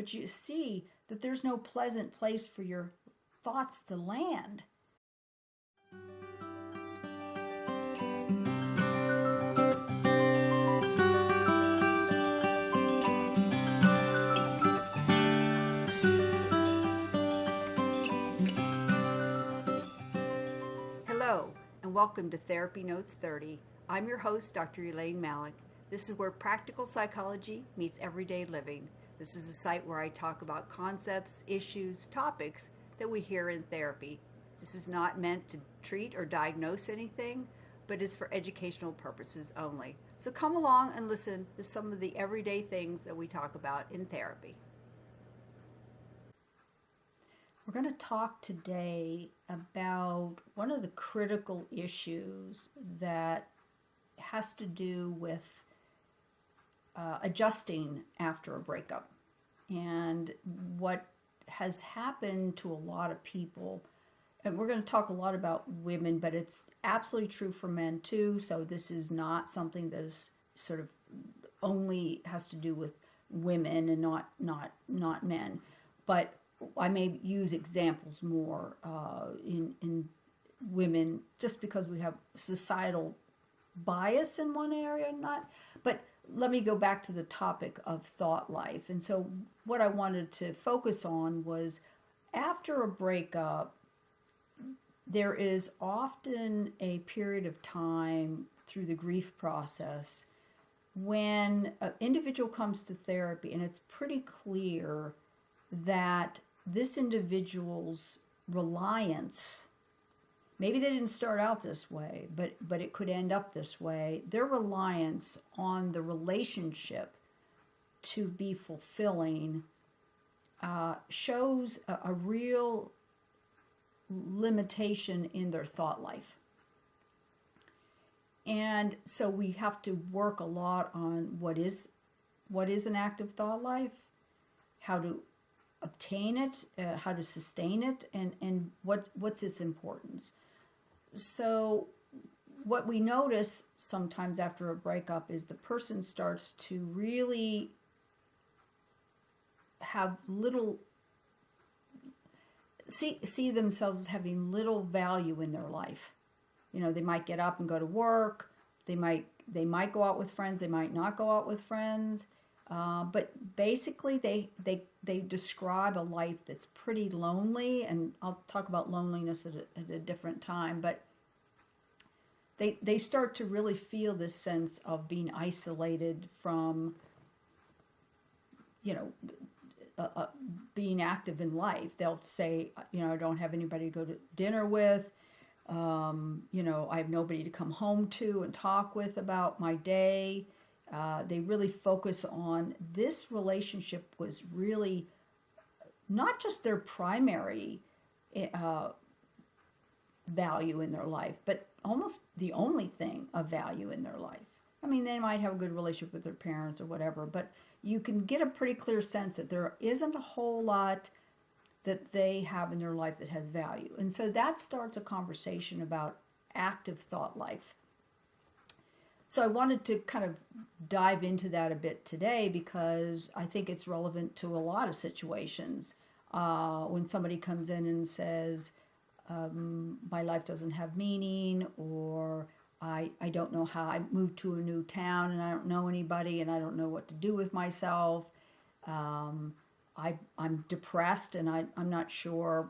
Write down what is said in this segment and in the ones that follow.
but you see that there's no pleasant place for your thoughts to land. Hello, and welcome to Therapy Notes 30. I'm your host, Dr. Elaine Malik. This is where practical psychology meets everyday living. This is a site where I talk about concepts, issues, topics that we hear in therapy. This is not meant to treat or diagnose anything, but is for educational purposes only. So come along and listen to some of the everyday things that we talk about in therapy. We're going to talk today about one of the critical issues that has to do with adjusting after a breakup, and what has happened to a lot of people. And we're going to talk a lot about women, but it's absolutely true for men too. So this is not something that is sort of only has to do with women and not men. But I may use examples more in women, just because we have societal bias in one area, but let me go back to the topic of thought life. And so what I wanted to focus on was, after a breakup, there is often a period of time through the grief process when an individual comes to therapy and it's pretty clear that this individual's reliance, maybe they didn't start out this way, but it could end up this way, their reliance on the relationship to be fulfilling shows a real limitation in their thought life. And so we have to work a lot on what is an active thought life, how to obtain it, how to sustain it, and what's its importance. So what we notice sometimes after a breakup is the person starts to really have see themselves as having little value in their life. You know, they might get up and go to work, they might go out with friends, they might not go out with friends, but basically they describe a life that's pretty lonely, and I'll talk about loneliness at a different time, but they start to really feel this sense of being isolated from, being active in life. They'll say, I don't have anybody to go to dinner with, I have nobody to come home to and talk with about my day. They really focus on this relationship was really not just their primary value in their life, but almost the only thing of value in their life. I mean, they might have a good relationship with their parents or whatever, but you can get a pretty clear sense that there isn't a whole lot that they have in their life that has value. And so that starts a conversation about active thought life. So I wanted to kind of dive into that a bit today because I think it's relevant to a lot of situations. When somebody comes in and says, my life doesn't have meaning, or I don't know how, I moved to a new town and I don't know anybody and I don't know what to do with myself. I'm depressed and I'm not sure,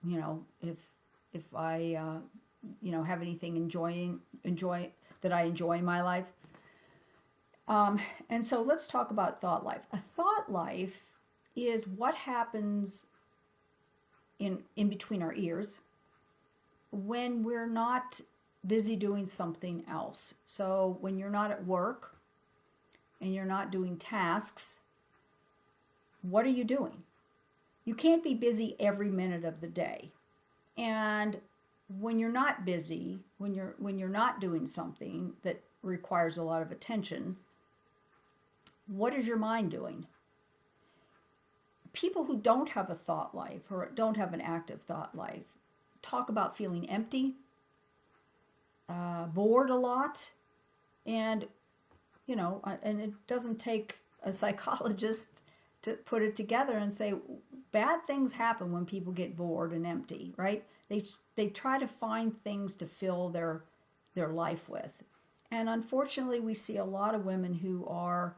if I, have anything that I enjoy in my life. And so let's talk about thought life. A thought life is what happens in between our ears when we're not busy doing something else. So when you're not at work and you're not doing tasks, what are you doing? You can't be busy every minute of the day. And when you're not busy, when you're not doing something that requires a lot of attention, what is your mind doing? People who don't have a thought life or don't have an active thought life talk about feeling empty, bored a lot, and and it doesn't take a psychologist to put it together and say, bad things happen when people get bored and empty, right? They try to find things to fill their life with. And unfortunately, we see a lot of women who are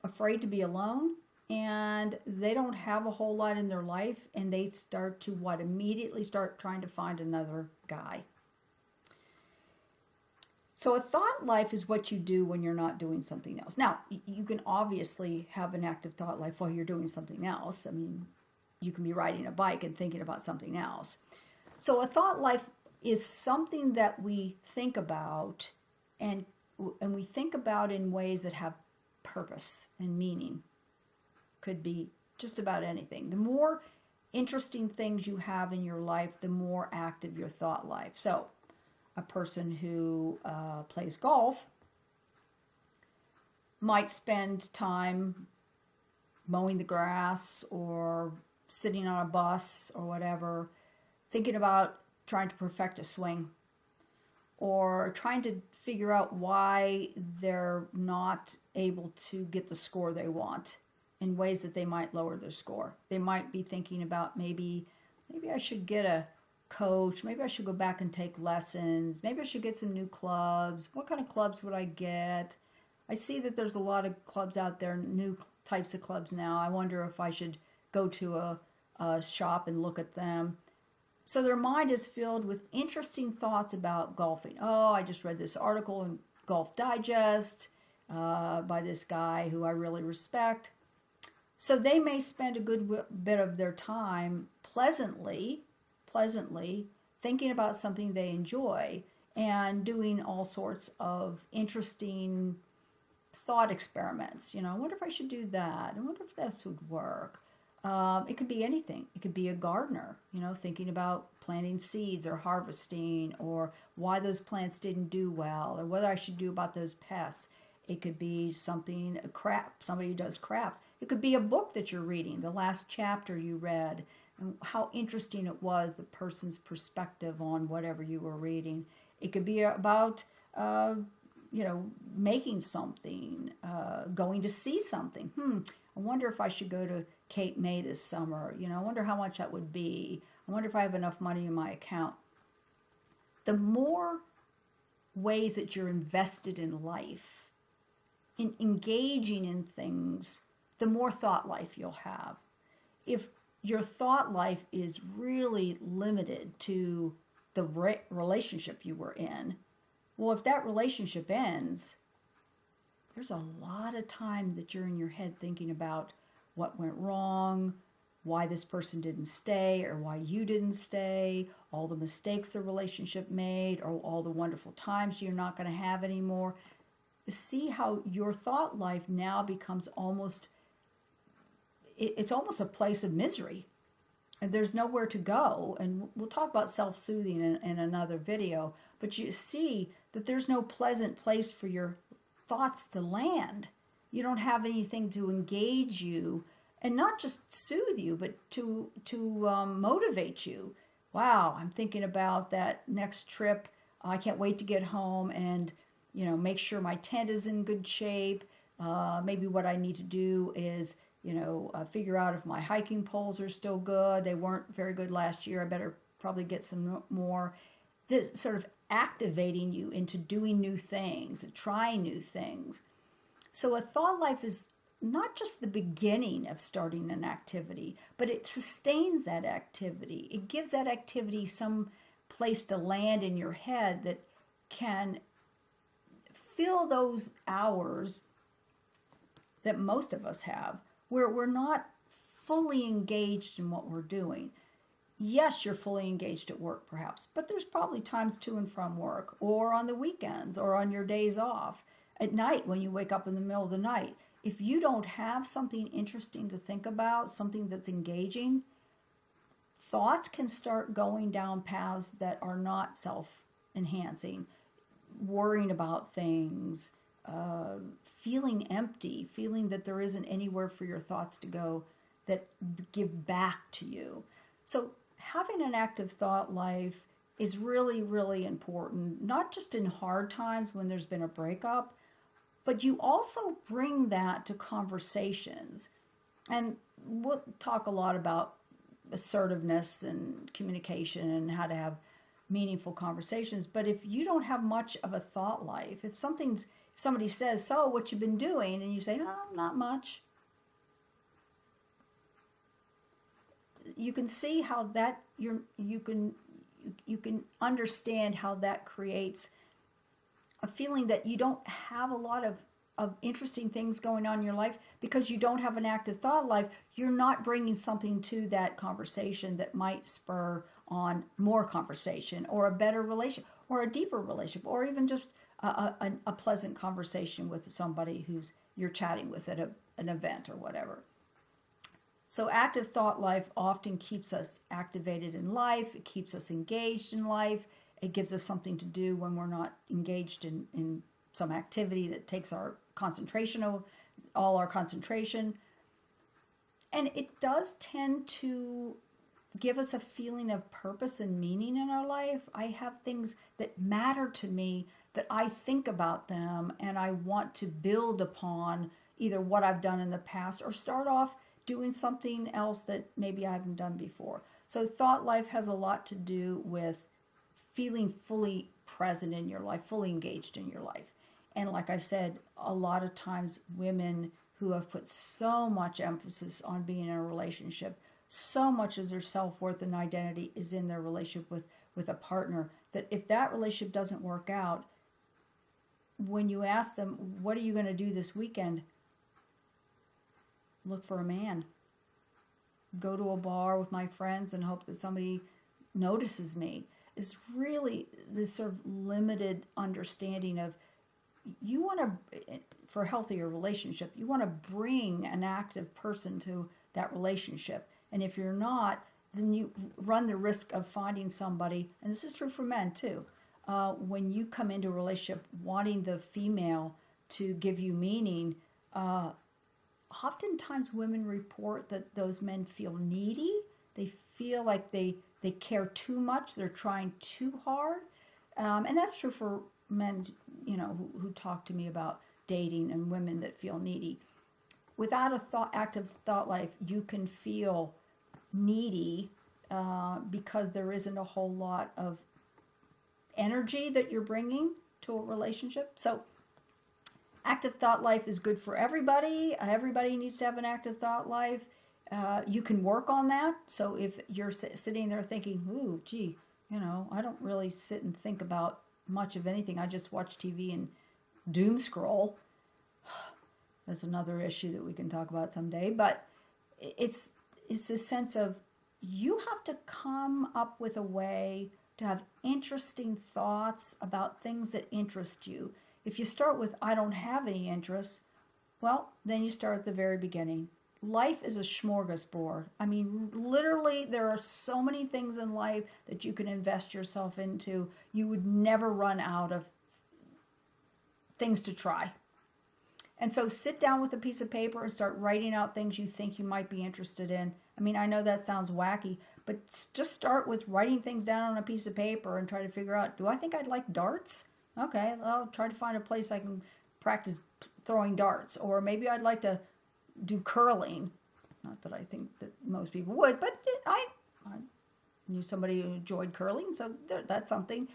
afraid to be alone, and they don't have a whole lot in their life, and they start to immediately start trying to find another guy. So a thought life is what you do when you're not doing something else. Now, you can obviously have an active thought life while you're doing something else. I mean, you can be riding a bike and thinking about something else. So a thought life is something that we think about, and we think about in ways that have purpose and meaning. Could be just about anything. The more interesting things you have in your life, the more active your thought life. So a person who plays golf might spend time mowing the grass or sitting on a bus or whatever, thinking about trying to perfect a swing, or trying to figure out why they're not able to get the score they want in ways that they might lower their score. They might be thinking about maybe I should get a coach, maybe I should go back and take lessons, maybe I should get some new clubs. What kind of clubs would I get? I see that there's a lot of clubs out there, new types of clubs now. I wonder if I should go to a shop and look at them. So their mind is filled with interesting thoughts about golfing. Oh, I just read this article in Golf Digest by this guy who I really respect. So they may spend a good bit of their time pleasantly thinking about something they enjoy and doing all sorts of interesting thought experiments. I wonder if I should do that. I wonder if this would work. It could be anything. It could be a gardener, thinking about planting seeds or harvesting, or why those plants didn't do well, or what I should do about those pests. It could be somebody who does crafts. It could be a book that you're reading, the last chapter you read, and how interesting it was, the person's perspective on whatever you were reading. It could be about, making something, going to see something. I wonder if I should go to Cape May this summer. I wonder how much that would be. I wonder if I have enough money in my account. The more ways that you're invested in life, in engaging in things, the more thought life you'll have. If your thought life is really limited to the relationship you were in, well, if that relationship ends, there's a lot of time that you're in your head thinking about what went wrong, why this person didn't stay or why you didn't stay, all the mistakes the relationship made, or all the wonderful times you're not going to have anymore. See how your thought life now becomes it's almost a place of misery, and there's nowhere to go. And we'll talk about self-soothing in another video, but you see that there's no pleasant place for your thoughts to land. You don't have anything to engage you, and not just soothe you, but to motivate you. Wow, I'm thinking about that next trip. I can't wait to get home and make sure my tent is in good shape. Maybe what I need to do is, figure out if my hiking poles are still good. They weren't very good last year. I better probably get some more. This sort of activating you into doing new things, trying new things. So a thought life is not just the beginning of starting an activity, but it sustains that activity. It gives that activity some place to land in your head that can fill those hours that most of us have where we're not fully engaged in what we're doing. Yes, you're fully engaged at work perhaps, but there's probably times to and from work, or on the weekends, or on your days off, at night when you wake up in the middle of the night. If you don't have something interesting to think about, something that's engaging, thoughts can start going down paths that are not self-enhancing. Worrying about things, feeling empty, feeling that there isn't anywhere for your thoughts to go that give back to you. So having an active thought life is really, really important, not just in hard times when there's been a breakup, but you also bring that to conversations. And we'll talk a lot about assertiveness and communication and how to have meaningful conversations. But if you don't have much of a thought life, if somebody says, "So what you've been doing?" and you say, "Oh, not much," you can see how that you can understand how that creates a feeling that you don't have a lot of interesting things going on in your life because you don't have an active thought life. You're not bringing something to that conversation that might spur on more conversation or a better relationship or a deeper relationship or even just a pleasant conversation with somebody who's you're chatting with at an event or whatever. So active thought life often keeps us activated in life. It keeps us engaged in life. It gives us something to do when we're not engaged in some activity that takes our concentration, all our concentration. And it does tend to give us a feeling of purpose and meaning in our life. I have things that matter to me, that I think about them, and I want to build upon either what I've done in the past or start off doing something else that maybe I haven't done before. So thought life has a lot to do with feeling fully present in your life, fully engaged in your life. And like I said, a lot of times women who have put so much emphasis on being in a relationship, so much as their self-worth and identity is in their relationship with a partner, that if that relationship doesn't work out, when you ask them, what are you going to do this weekend? Look for a man. Go to a bar with my friends and hope that somebody notices me. Is really this sort of limited understanding of you want to, for a healthier relationship, you want to bring an active person to that relationship. And if you're not, then you run the risk of finding somebody, and this is true for men too, when you come into a relationship wanting the female to give you meaning, oftentimes women report that those men feel needy. They feel like they care too much. They're trying too hard. And that's true for men, who talk to me about dating and women that feel needy. Without a active thought life, you can feel needy because there isn't a whole lot of energy that you're bringing to a relationship. So active thought life is good for everybody. Everybody needs to have an active thought life. You can work on that. So if you're sitting there thinking, ooh, gee, I don't really sit and think about much of anything. I just watch TV and doom scroll. That's another issue that we can talk about someday. But it's this sense of you have to come up with a way to have interesting thoughts about things that interest you. If you start with, I don't have any interests, well, then you start at the very beginning. Life is a smorgasbord. I mean, literally, there are so many things in life that you can invest yourself into. You would never run out of things to try. And so sit down with a piece of paper and start writing out things you think you might be interested in. I mean, I know that sounds wacky, but just start with writing things down on a piece of paper and try to figure out, do I think I'd like darts? Okay, I'll try to find a place I can practice throwing darts. Or maybe I'd like to do curling. Not that I think that most people would, but I knew somebody who enjoyed curling, so that's something.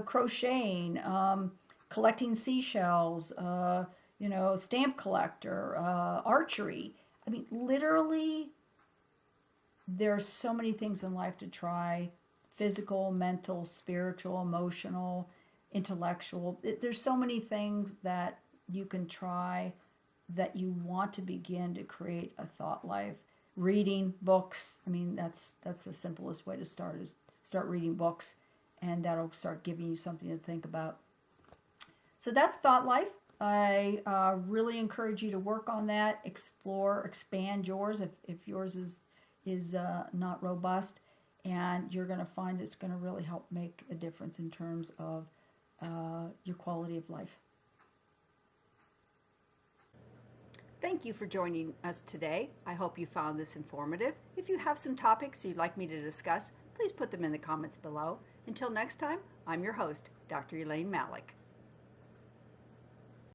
Crocheting, collecting seashells, stamp collector, archery. I mean, literally, there are so many things in life to try. Physical, mental, spiritual, emotional, intellectual. There's so many things that you can try that you want to begin to create a thought life. Reading books, I mean, that's the simplest way to start, is start reading books, and that'll start giving you something to think about. So that's thought life. I really encourage you to work on that, explore, expand yours if yours is not robust, and you're going to find it's going to really help make a difference in terms of your quality of life. Thank you for joining us today. I hope you found this informative. If you have some topics you'd like me to discuss, please put them in the comments below. Until next time, I'm your host, Dr. Elaine Malik.